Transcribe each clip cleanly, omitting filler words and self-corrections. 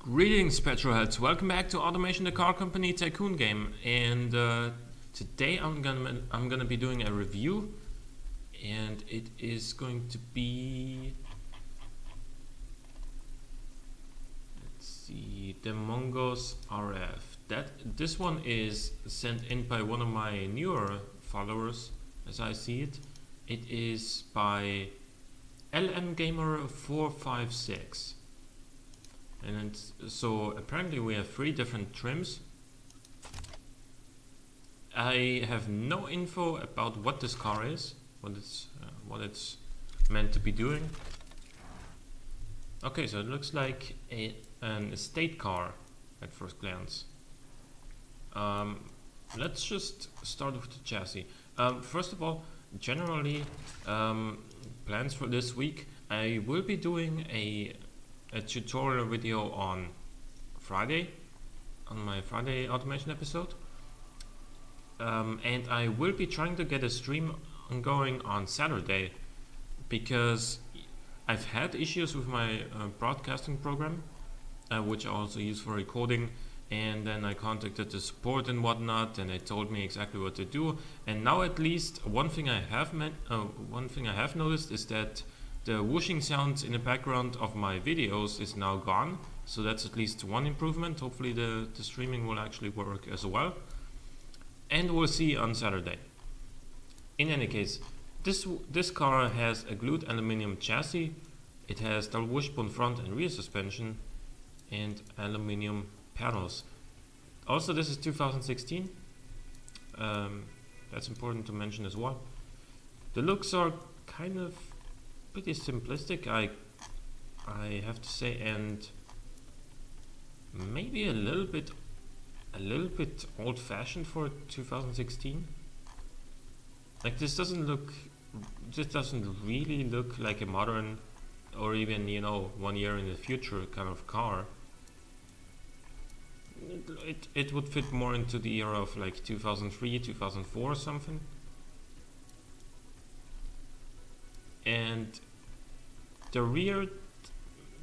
Greetings, petrolheads! Welcome back to Automation the Car Company Tycoon game, and today I'm gonna be doing a review, and it is going to be, let's see, the Mongoss RF. This one is sent in by one of my newer followers, as I see it. It is by LMGamer456. And so apparently we have 3 different trims. I have no info about what this car is, what it's meant to be doing. Okay, so it looks like an estate car at first glance. Let's just start with the chassis. First of all, generally, plans for this week, I will be doing a tutorial video on Friday, on my Friday automation episode, and I will be trying to get a stream ongoing on Saturday, because I've had issues with my broadcasting program, which I also use for recording, and then I contacted the support and whatnot, and they told me exactly what to do. And now at least one thing I have noticed is that the whooshing sounds in the background of my videos is now gone, so that's at least one improvement. Hopefully the streaming will actually work as well, and we'll see on Saturday. In any case, this car has a glued aluminum chassis. It has double wishbone front and rear suspension and aluminum panels. Also, this is 2016. That's important to mention as well. The looks are kind of pretty simplistic, I have to say, and maybe a little bit old-fashioned for 2016. Like, this doesn't really look like a modern, or even, you know, 1 year in the future kind of car. It would fit more into the era of like 2003, 2004 or something. And the rear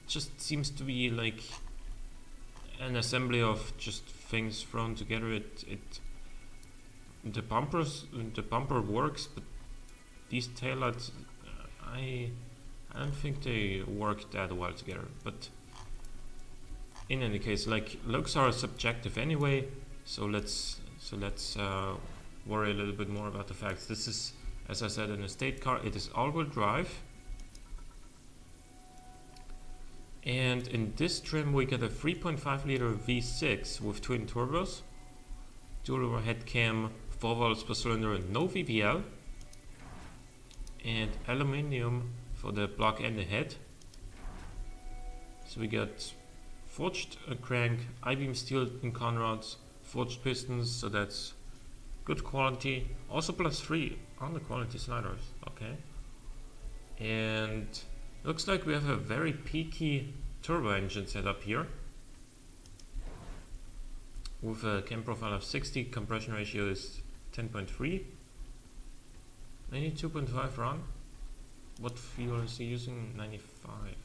just seems to be like an assembly of just things thrown together. The bumper works, but these taillights, I don't think they work that well together. But in any case, like, looks are subjective anyway, so let's worry a little bit more about the facts. This is, as I said, an estate car. It is all-wheel drive, and in this trim we get a 3.5 liter V6 with twin turbos, dual overhead cam, 4 valves per cylinder, no VVL, and aluminium for the block and the head. So we got forged crank, I-beam steel in conrods, forged pistons, so that's good quality. Also +3 on the quality sliders. Okay, and looks like we have a very peaky turbo engine set up here with a cam profile of 60, compression ratio is 10.3, 92.5 run. What fuel is he using? 95.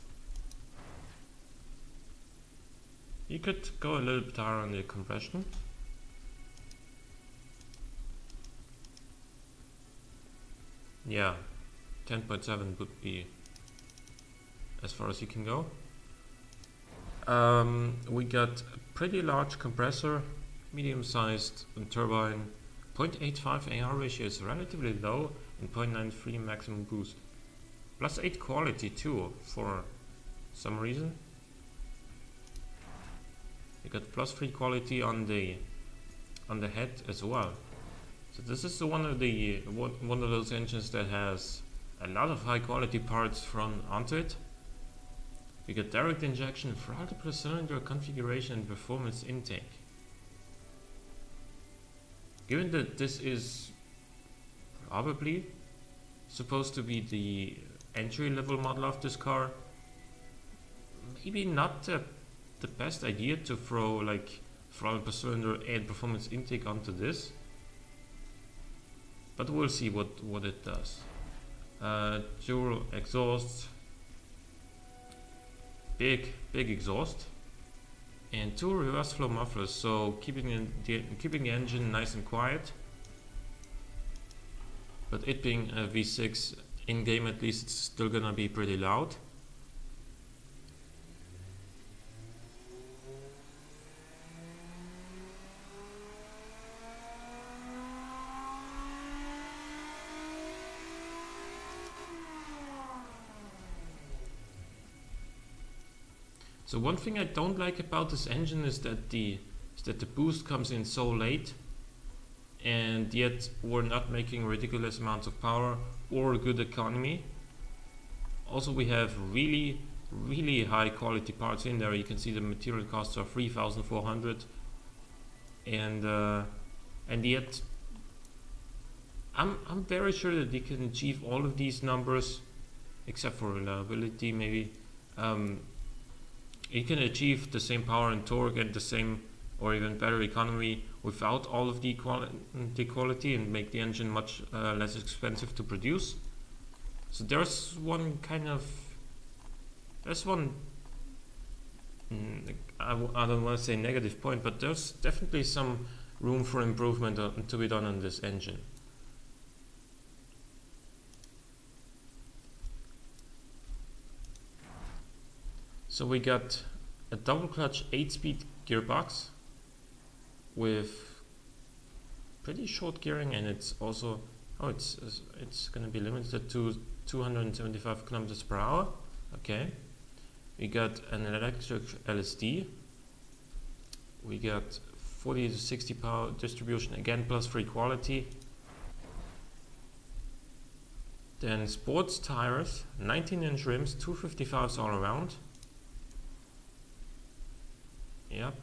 You could go a little bit higher on the compression. Yeah, 10.7 would be as far as you can go. We got a pretty large compressor, medium-sized turbine, 0.85 AR ratio is relatively low, and 0.93 maximum boost. +8 quality too, for some reason. You got +3 quality on the head as well. So this is one of those engines that has a lot of high quality parts thrown onto it. We got direct injection, throttle per cylinder configuration, and performance intake. Given that this is probably supposed to be the entry-level model of this car, maybe not the best idea to throw like throttle per cylinder and performance intake onto this, but we'll see what it does. Dual exhaust, big exhaust, and 2 reverse flow mufflers, so keeping the engine nice and quiet. But it being a V6, in game at least, it's still gonna be pretty loud. So one thing I don't like about this engine is that the boost comes in so late, and yet we're not making ridiculous amounts of power or good economy. Also, we have really high quality parts in there. You can see the material costs are 3,400, and yet I'm very sure that you can achieve all of these numbers, except for reliability maybe. You can achieve the same power and torque and the same or even better economy without all of the quality, and make the engine much less expensive to produce. So there's one I don't want to say negative point, but there's definitely some room for improvement to be done on this engine. So we got a double clutch 8-speed gearbox with pretty short gearing, and it's also it's going to be limited to 275 kilometers per hour. Okay, we got an electric LSD. We got 40 to 60 power distribution, again plus free quality. Then sports tires, 19-inch rims, 255s all around. Yep,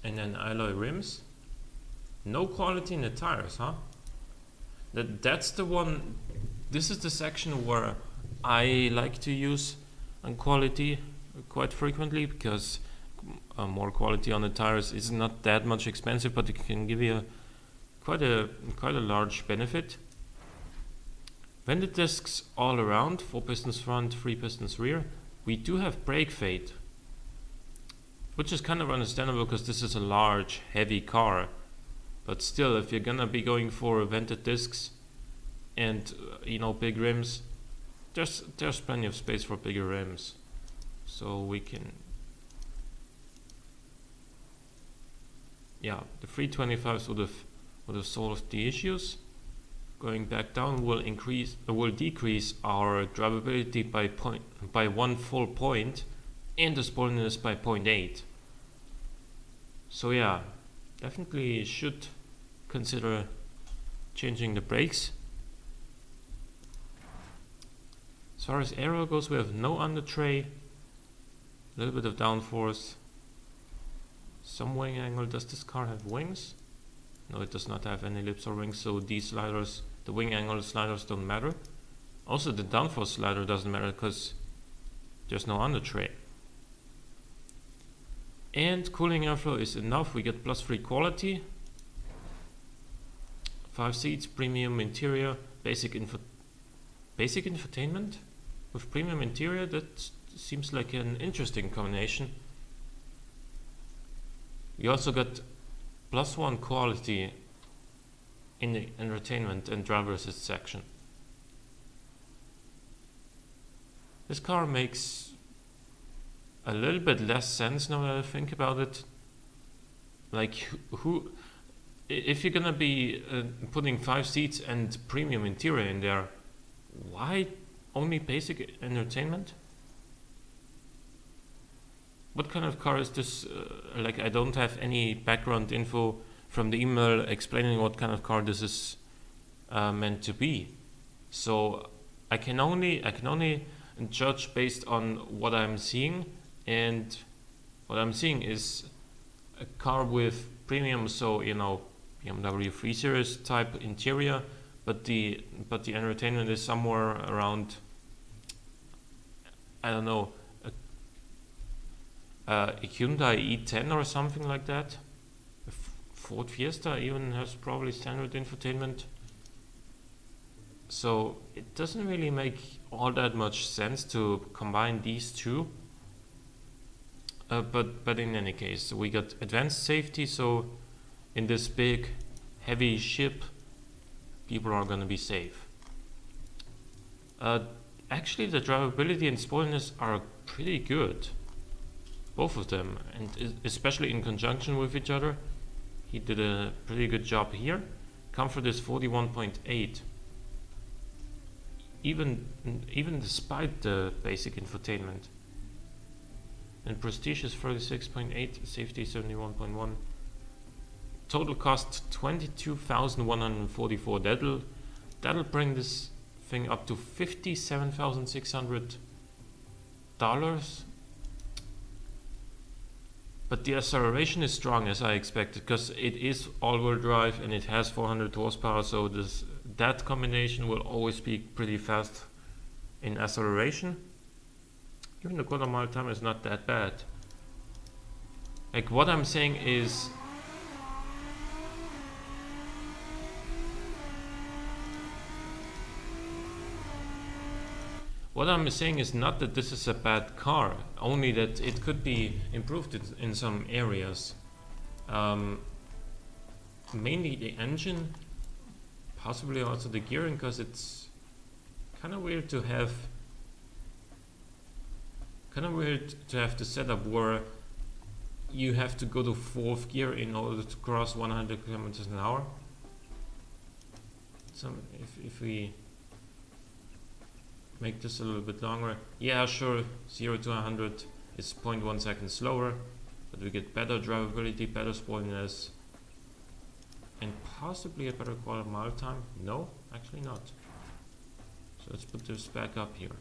and then alloy rims. No quality in the tires, huh? That's the one. This is the section where I like to use on quality quite frequently, because more quality on the tires is not that much expensive, but it can give you quite a large benefit. Vented discs all around, 4 pistons front, 3 pistons rear. We do have brake fade, which is kind of understandable because this is a large, heavy car. But still, if you're gonna be going for vented discs and big rims, there's plenty of space for bigger rims. So we can, yeah, the 325s would have solved the issues. Going back down will decrease our drivability by 1 full point, and the sportiness by 0.8. So yeah, definitely should consider changing the brakes. As far as aero goes, we have no under tray, a little bit of downforce, some wing angle. Does this car have wings? No, it does not have any lips or wings, so these sliders, the wing angle sliders, don't matter. Also, the downforce slider doesn't matter because there's no under tray. And cooling airflow is enough. We get plus free quality, 5 seats, premium interior, basic infotainment with premium interior. That seems like an interesting combination. We also got +1 quality in the entertainment and driver assist section. This car makes a little bit less sense now that I think about it. Like, if you're gonna be putting 5 seats and premium interior in there, why only basic entertainment? What kind of car is this? Like, I don't have any background info from the email explaining what kind of car this is meant to be. So I can only judge based on what I'm seeing, and what I'm seeing is a car with premium, so BMW 3 Series type interior, but the entertainment is somewhere around, I don't know, a Hyundai i10 or something like that. A Ford Fiesta even has probably standard infotainment. So it doesn't really make all that much sense to combine these two. But in any case, we got advanced safety. So in this big, heavy ship, people are gonna be safe. Actually, the drivability and spoiliness are pretty good, both of them, and especially in conjunction with each other. He did a pretty good job here. Comfort is 41.8. Even despite the basic infotainment. And prestige is 36.8, safety 71.1. Total cost 22,144. That'll bring this thing up to $57,600. But the acceleration is strong, as I expected, because it is all-wheel drive and it has 400 horsepower, so that combination will always be pretty fast in acceleration. Even the quarter mile time is not that bad. Like, what I'm saying is, not that this is a bad car, only that it could be improved in some areas. Mainly the engine, possibly also the gearing, because it's kind of weird to have the setup where you have to go to 4th gear in order to cross 100 kilometers an hour. So if we make this a little bit longer, yeah, sure, 0 to 100 is 0.1 seconds slower, but we get better drivability, better spoiliness, and possibly a better quarter mile time. No, actually not. So let's put this back up here.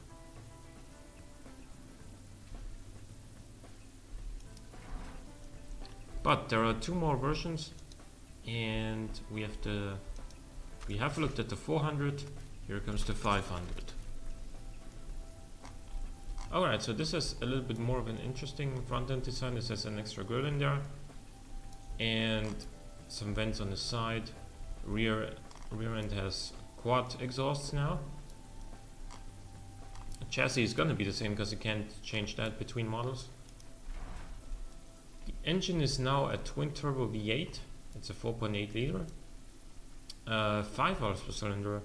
But there are 2 more versions, and we have looked at the 400. Here comes the 500. Alright, so this is a little bit more of an interesting front end design. This has an extra grill in there and some vents on the side. Rear end has quad exhausts now. The chassis is gonna be the same because you can't change that between models. The engine is now a twin turbo V8. It's a 4.8 liter, 5 hours per cylinder.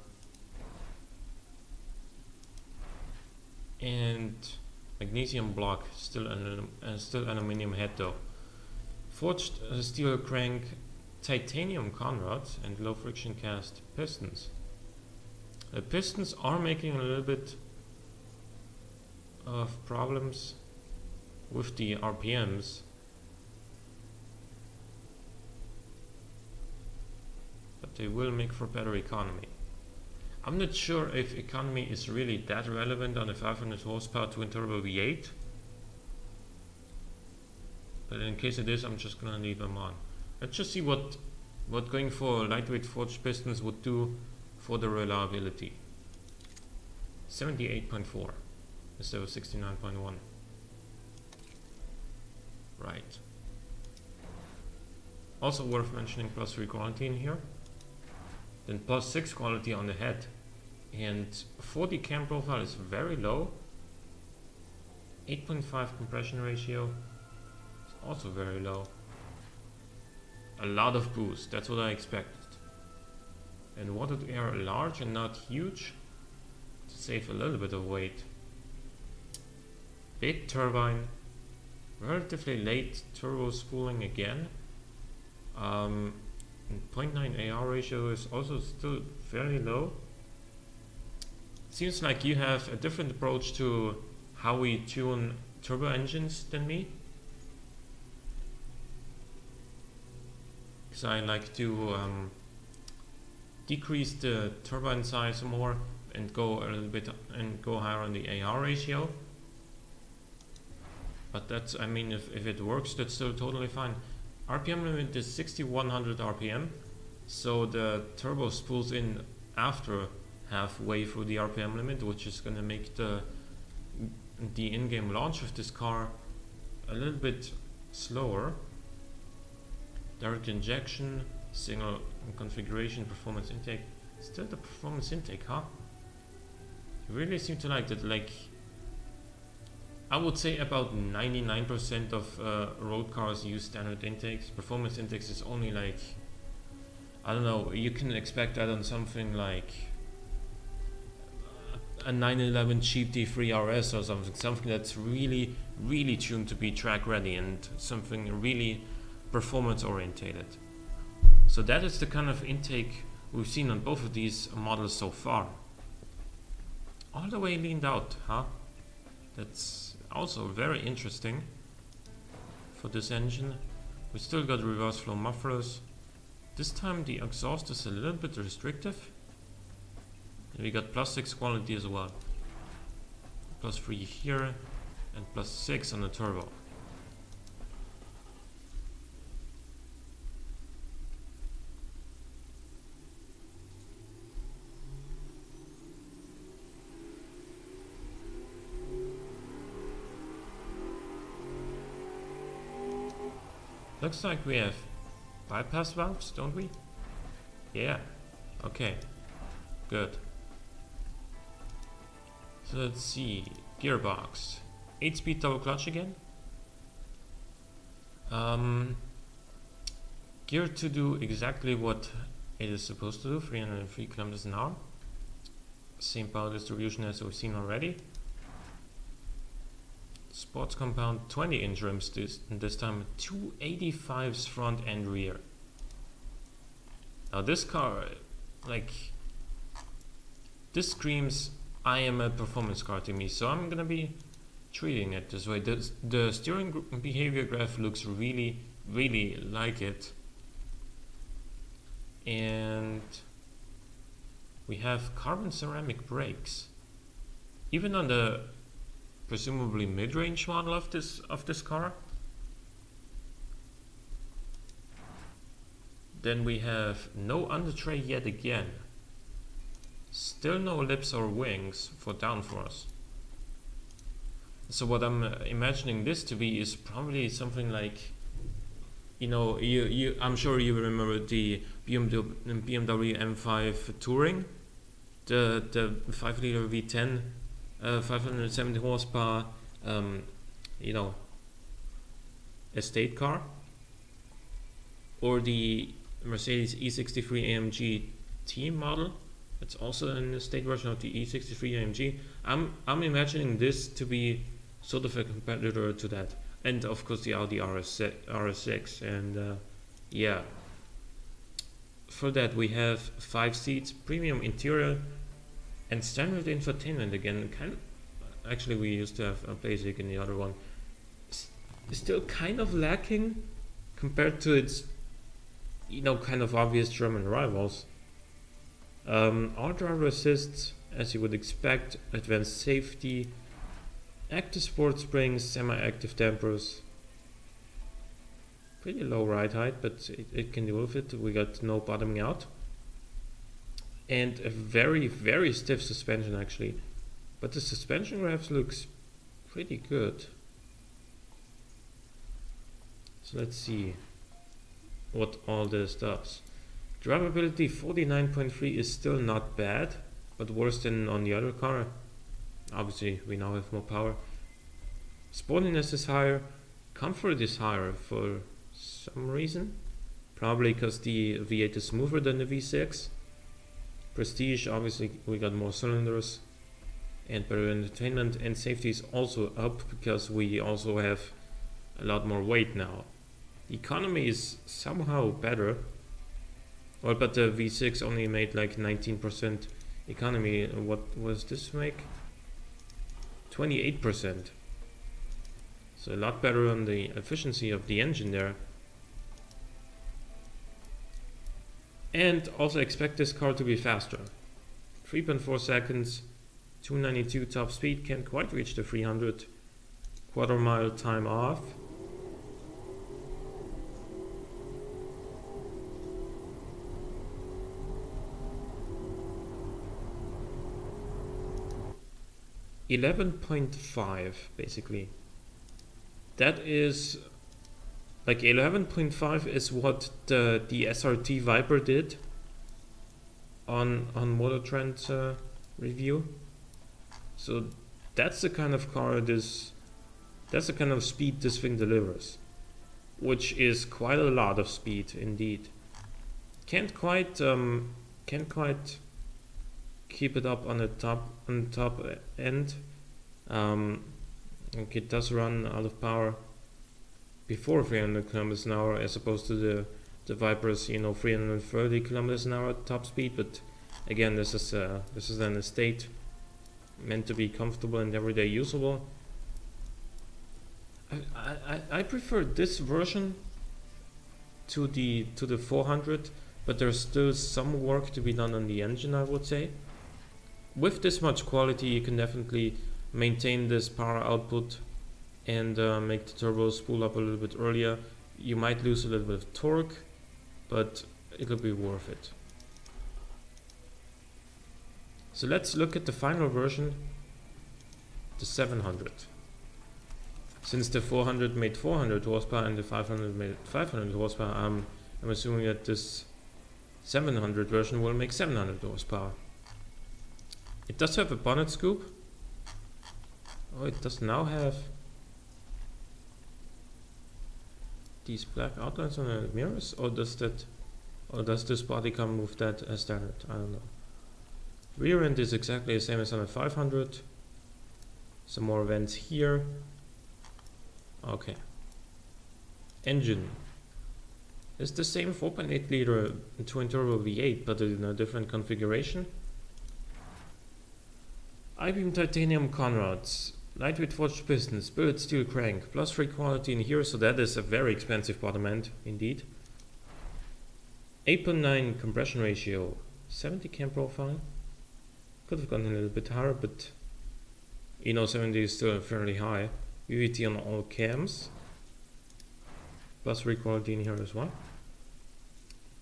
And magnesium block, still aluminum head though. Forged steel crank, titanium conrods, and low friction cast pistons. The pistons are making a little bit of problems with the RPMs, but they will make for better economy. I'm not sure if economy is really that relevant on a 500 horsepower twin turbo V8, but in case it is, I'm just gonna leave them on. Let's just see what going for lightweight forged pistons would do for the reliability. 78.4 instead of 69.1. Right. Also worth mentioning +3 quality in here. Then +6 quality on the head, and 40 cam profile is very low. 8.5 compression ratio is also very low. A lot of boost, that's what I expected. And water to air large and not huge to save a little bit of weight. Big turbine, relatively late turbo spooling again. 0.9 AR ratio is also still very low. Seems like you have a different approach to how we tune turbo engines than me. Because I like to decrease the turbine size more and go a little bit and go higher on the AR ratio. But that's, I mean, if it works, that's still totally fine. RPM limit is 6100 RPM, so the turbo spools in after halfway through the RPM limit, which is going to make the in-game launch of this car a little bit slower. Direct injection, single configuration, performance intake. Still the performance intake, huh? You really seem to like that. Like, I would say about 99% of road cars use standard intakes. Performance intakes is only like, I don't know, you can expect that on something like a 911 Cheap D3 RS or something that's really, really tuned to be track ready and something really performance orientated. So that is the kind of intake we've seen on both of these models so far. All the way leaned out, huh? That's also very interesting for this engine. We still got reverse flow mufflers. This time the exhaust is a little bit restrictive. And we got +6 quality as well. +3 here and +6 on the turbo. Looks like we have bypass valves, don't we? Yeah. Okay. Good. So let's see. Gearbox. 8-speed double clutch again. Geared to do exactly what it is supposed to do, 303 kilometers an hour. Same power distribution as we've seen already. Sports compound 20-inch rims this time, 285s front and rear. Now this car, like, this screams I am a performance car to me, so I'm gonna be treating it this way. The steering behavior graph looks really, really like it. And we have carbon ceramic brakes. Even on the presumably mid-range model of this car. Then we have no under tray yet again. Still no lips or wings for downforce. So what I'm imagining this to be is probably something like, you know, I'm sure you remember the BMW M5 Touring, the 5-liter V10. 570 horsepower, you know, estate car, or the Mercedes E63 AMG T model. It's also an estate version of the E63 AMG. I'm imagining this to be sort of a competitor to that, and of course the Audi RS6. And yeah, for that we have 5 seats, premium interior. And standard infotainment again, actually we used to have a basic in the other one. Still kind of lacking compared to its, you know, kind of obvious German rivals. All driver assist, as you would expect, advanced safety, active sport springs, semi-active dampers. Pretty low ride height, but it can deal with it. We got no bottoming out. And a very, very stiff suspension actually, but the suspension graphs looks pretty good. So let's see what all this does. Drivability 49.3 is still not bad, but worse than on the other car. Obviously we now have more power. Sportiness is higher, comfort is higher for some reason, probably because the V8 is smoother than the V6. Prestige, obviously we got more cylinders and better entertainment, and safety is also up because we also have a lot more weight now. The economy is somehow better, well, but the V6 only made like 19% economy. What was this make? 28%. So a lot better on the efficiency of the engine there. And also expect this car to be faster. 3.4 seconds, 292 top speed, can't quite reach the 300 quarter mile time off. .5 basically. That is like 11.5 is what the SRT Viper did on Motor Trend review. So that's the kind of car this That's the kind of speed this thing delivers, which is quite a lot of speed indeed. Can't quite keep it up on the top end. It does run out of power before 300 kilometers an hour, as opposed to the Viper's 330 kilometers an hour top speed. But again, this is an estate meant to be comfortable and everyday usable. I prefer this version to the 400, but there's still some work to be done on the engine, I would say. With this much quality, you can definitely maintain this power output and make the turbo spool up a little bit earlier. You might lose a little bit of torque, but it'll be worth it. So let's look at the final version, the 700. Since the 400 made 400 horsepower and the 500 made 500 horsepower, I'm assuming that this 700 version will make 700 horsepower. It does have a bonnet scoop. Oh, it does now have these black outlines on the mirrors, or does this body come with that as standard? I don't know. Rear end is exactly the same as on the 500. Some more vents here. Okay. Engine is the same 4.8 liter twin turbo V8, but in a different configuration. I-beam titanium conrods, lightweight forged pistons, billet steel crank, +3 quality in here, so that is a very expensive bottom end indeed. 8.9 compression ratio, 70 cam profile. Could have gone a little bit higher, but 70 is still fairly high. VVT on all cams, +3 quality in here as well.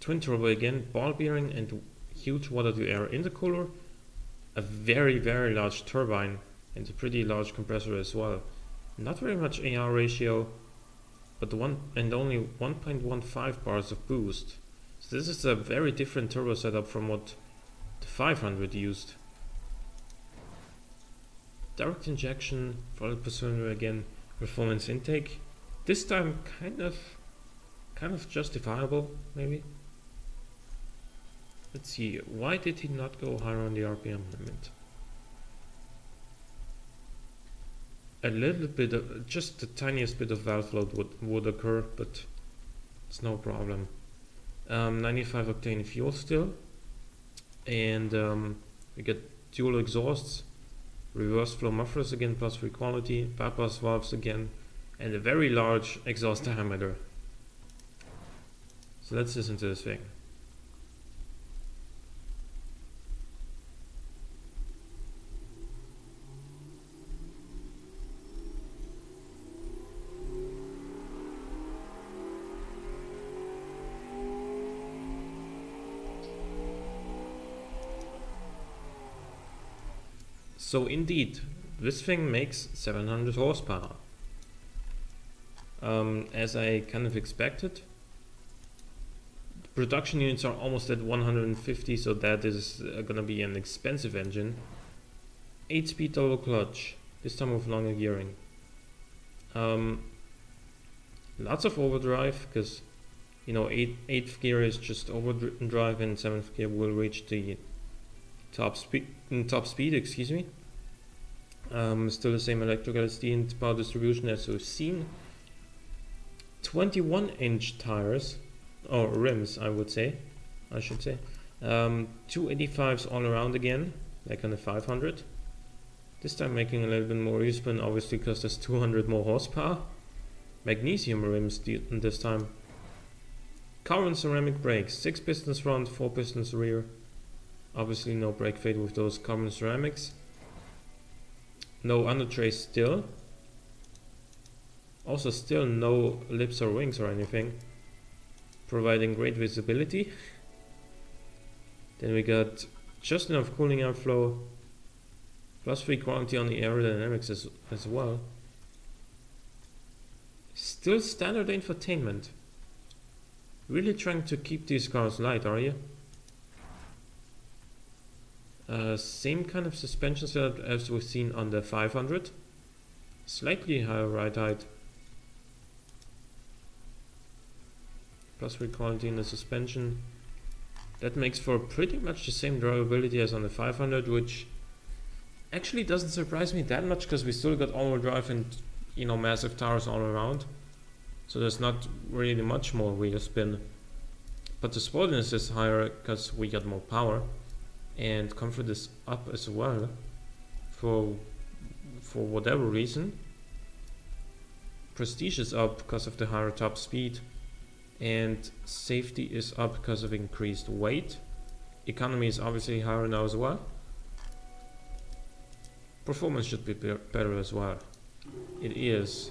Twin turbo again, ball bearing and huge water to air intercooler. A very, very large turbine and a pretty large compressor as well. Not very much AR ratio, but only 1.15 bars of boost. So this is a very different turbo setup from what the 500 used. Direct injection, throttle per cylinder again, performance intake. This time kind of justifiable, maybe. Let's see, why did he not go higher on the RPM limit? A little bit of, just the tiniest bit of valve load would occur, but it's no problem. 95 octane fuel still, and we get dual exhausts, reverse flow mufflers again, +3 quality, bypass valves again, and a very large exhaust diameter. So let's listen to this thing. So indeed, this thing makes 700 horsepower. As I kind of expected. The production units are almost at 150, so that is gonna be an expensive engine. 8-speed double clutch, this time with longer gearing. Lots of overdrive, because 8th gear is just overdrive, and 7th gear will reach the top speed, excuse me. Still the same electrical LSD and power distribution as we've seen. 21-inch tires, or rims, I should say. 285s all around again, like on the 500. This time making a little bit more use, but obviously because there's 200 more horsepower. Magnesium rims this time. Carbon ceramic brakes, 6 pistons front, 4 pistons rear. Obviously no brake fade with those carbon ceramics. No under tray still. Also still no lips or wings or anything, providing great visibility. Then we got just enough cooling airflow, +3 quality on the aerodynamics as well. Still standard infotainment. Really trying to keep these cars light, are you? Same kind of suspension setup as we've seen on the 500. slightly higher ride height, plus wheel quality in the suspension. That makes for pretty much the same drivability as on the 500, which actually doesn't surprise me that much because we still got all-wheel drive and, you know, massive tires all around. So there's not really much more wheel spin. But the sportiness is higher because we got more power, and comfort is up as well for whatever reason. Prestige is up because of the higher top speed, and safety is up because of increased weight. Economy is obviously higher now as well. Performance should be better as well. It is.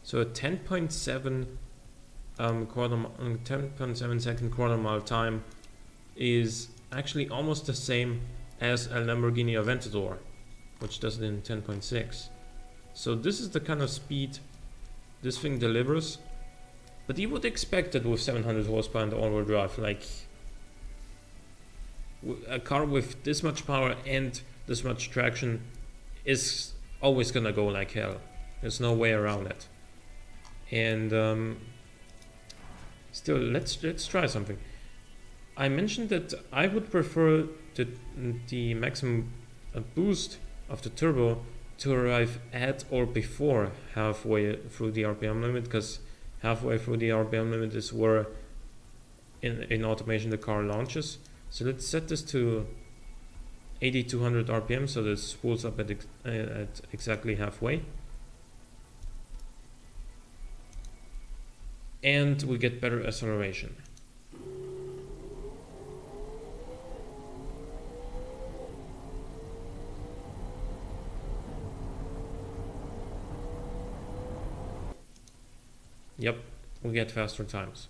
So a 10.7 10.7 second quarter mile time is actually almost the same as a Lamborghini Aventador, which does it in 10.6. So this is the kind of speed this thing delivers. But you would expect that with 700 horsepower and all-wheel drive, like a car with this much power and this much traction is always gonna go like hell. There's no way around it. And still, let's try something. I mentioned that I would prefer the maximum boost of the turbo to arrive at or before halfway through the RPM limit, because halfway through the RPM limit is where in automation the car launches. So let's set this to 8200 RPM, so this spools up at exactly halfway. And we get better acceleration. Yep, we get faster times.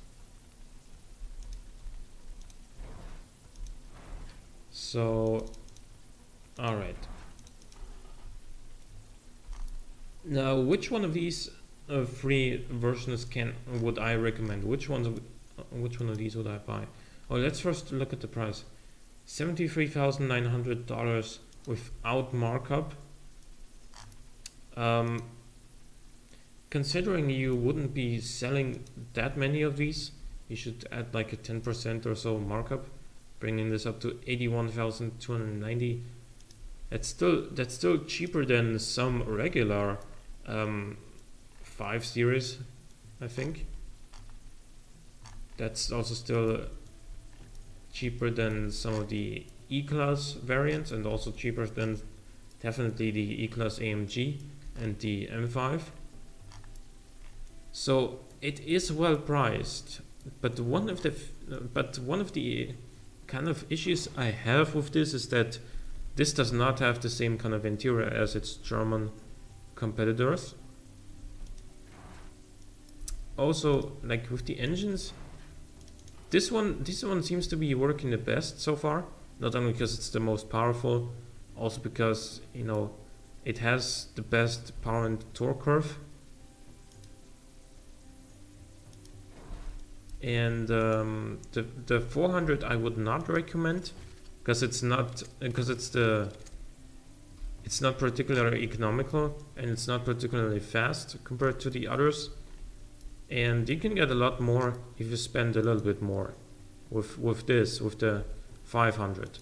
So, all right. Now, which one of these three versions would I recommend? Which one of these would I buy? Oh, let's first look at the price. $73,900 without markup. Considering you wouldn't be selling that many of these, you should add like a 10% or so markup, bringing this up to $81,290. That's still cheaper than some regular 5 Series, I think. That's also still cheaper than some of the E-Class variants, and also cheaper than definitely the E-Class AMG and the M5. So it is well priced, but one of the kind of issues I have with this is that this does not have the same kind of interior as its German competitors. Also, like with the engines, this one seems to be working the best so far. Not only because it's the most powerful, also because, you know, it has the best power and torque curve. And the 400 I would not recommend, because it's not particularly economical, and it's not particularly fast compared to the others. And you can get a lot more if you spend a little bit more with the 500.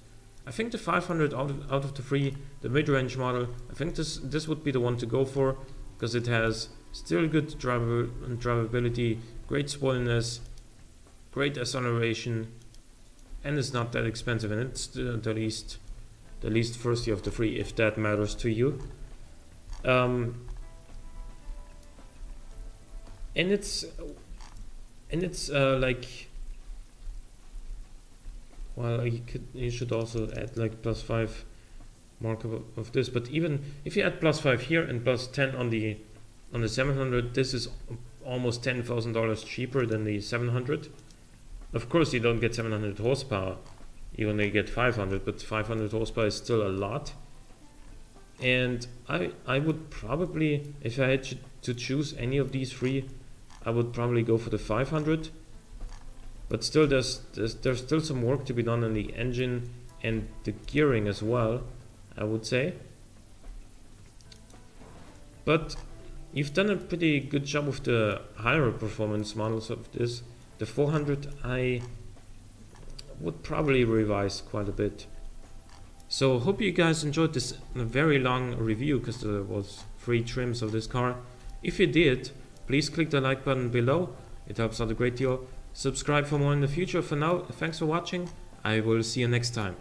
I think the 500 out of the three, the mid-range model, I think this would be the one to go for, because it has still good drivability, great sportiness, great acceleration, and it's not that expensive, and it's the least thirsty of the three, if that matters to you. And it's like, well, you should also add like +5 markup of this, but even if you add +5 here and +10 on the 700, this is almost $10,000 cheaper than the 700. Of course, you don't get 700 horsepower, you only get 500, but 500 horsepower is still a lot. And I would probably, if I had to choose any of these three, I would probably go for the 500, but still there's still some work to be done on the engine and the gearing as well, I would say. But you've done a pretty good job with the higher performance models of this. The 400 I would probably revise quite a bit. So hope you guys enjoyed this very long review, because there was 3 trims of this car. If you did, please click the like button below, it helps out a great deal. Subscribe for more in the future. For now, thanks for watching, I will see you next time.